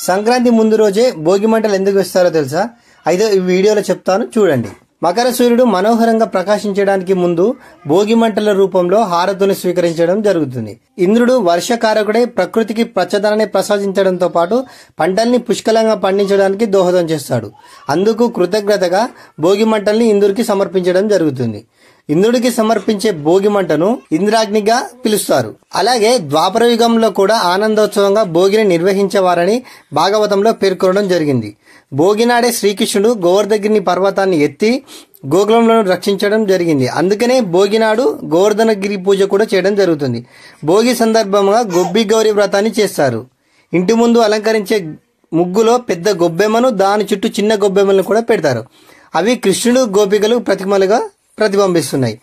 సంక్రాంతి ముందు రోజే భోగి మంటలు ఎందుకు వేస్తారో తెలుసా? అయితే ఈ వీడియోలో చెప్తాను, చూడండి. మకర సూర్యుడు మనోహరంగా ప్రకాశించడానికి ముందు భోగి మంటల రూపంలో హారతుని స్వీకరించడం జరుగుతుంది. ఇంద్రుడు వర్షకారకుడై ప్రకృతికి పచ్చదనాన్ని ప్రసాదించడంతో పాటు పంటల్ని పుష్కలంగా పండించడానికి దోహదం చేస్తాడు. అందుకు కృతజ్ఞతగా భోగి మంటల్ని ఇంద్రుడికి సమర్పించడం జరుగుతుంది. ఇంద్రుడికి సమర్పించే భోగి మంటను ఇంద్రాగ్నిగా పిలుస్తారు. అలాగే ద్వాపర యుగంలో కూడా ఆనందోత్సవంగా భోగిని నిర్వహించేవారని భాగవతంలో పేర్కొనడం జరిగింది. భోగి నాడే శ్రీకృష్ణుడు గోవర్ధగిరి పర్వతాన్ని ఎత్తి గోకులంలో రక్షించడం జరిగింది. అందుకనే భోగి నాడు గోవర్ధనగిరి పూజ కూడా చేయడం జరుగుతుంది. భోగి సందర్భంగా గొబ్బి గౌరి వ్రతాన్ని చేస్తారు. ఇంటి ముందు అలంకరించే ముగ్గులో పెద్ద గొబ్బెమ్మను, దాని చుట్టూ చిన్న గొబ్బెమ్మలను కూడా పెడతారు. అవి కృష్ణుడు గోపికలు ప్రతిమలుగా ప్రతిబింబిస్తున్నాయి.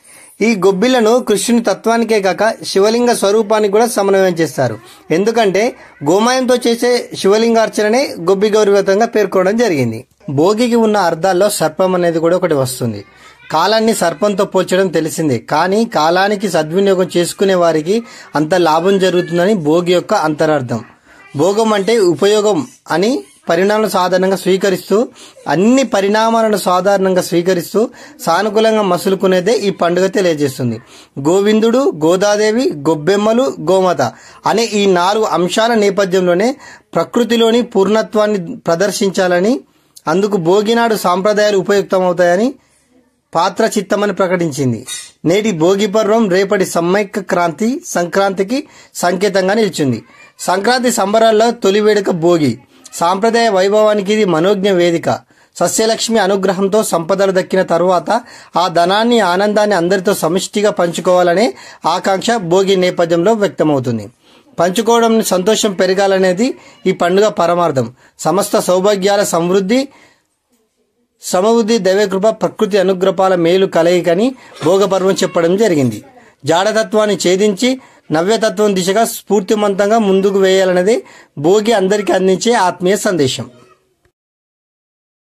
ఈ గొబ్బిళ్లను కృష్ణుని తత్వానికే కాక శివలింగ స్వరూపానికి కూడా సమన్వయం చేస్తారు. ఎందుకంటే గోమయంతో చేసే శివలింగార్చననే గొబ్బి గౌరి వ్రతంగా పేర్కొనడం జరిగింది. భోగికి ఉన్న అర్థాల్లో సర్పం అనేది కూడా ఒకటి వస్తుంది. కాలాన్ని సర్పంతో పోల్చడం తెలిసిందే, కానీ కాలానికి సద్వినియోగం చేసుకునే వారికి అంత లాభం జరుగుతుందని భోగి యొక్క అంతరార్థం. భోగం అంటే ఉపయోగం అని పరిణామాలను సాధారణంగా స్వీకరిస్తూ అన్ని పరిణామాలను సాధారణంగా స్వీకరిస్తూ సానుకూలంగా మసులుకునేదే ఈ పండుగ తెలియజేస్తుంది. గోవిందుడు, గోదాదేవి, గొబ్బెమ్మలు, గోమాత అనే ఈ 4 అంశాల నేపథ్యంలోనే ప్రకృతిలోని పూర్ణత్వాన్ని ప్రదర్శించాలని, అందుకు భోగినాడు సాంప్రదాయాలు ఉపయుక్తమవుతాయని పాత్ర చిత్తమని ప్రకటించింది. నేటి భోగి పర్వం రేపటి సమైక్య క్రాంతి సంక్రాంతికి సంకేతంగా నిలిచింది. సంక్రాంతి సంబరాల్లో తొలి వేడుక భోగి. సాంప్రదాయ వైభవానికి ఇది మనోజ్ఞ వేదిక. సస్యలక్ష్మి అనుగ్రహంతో సంపదలు దక్కిన తరువాత ఆ ధనాన్ని, ఆనందాన్ని అందరితో సమిష్టిగా పంచుకోవాలనే ఆకాంక్ష భోగి నేపథ్యంలో వ్యక్తమవుతుంది. పంచుకోవడం, సంతోషం పెరగాలనేది ఈ పండుగ పరమార్థం. సమస్త సౌభాగ్యాల సమృద్ధి, దైవకృప, ప్రకృతి అనుగ్రహాల మేలు కలయికని భోగపర్వం చెప్పడం జరిగింది. జాడతత్వాన్ని ఛేదించి నవ్యతత్వం దిశగా స్ఫూర్తిమంతంగా ముందుకు వేయాలనేది భోగి అందరికీ అందించే ఆత్మీయ సందేశం.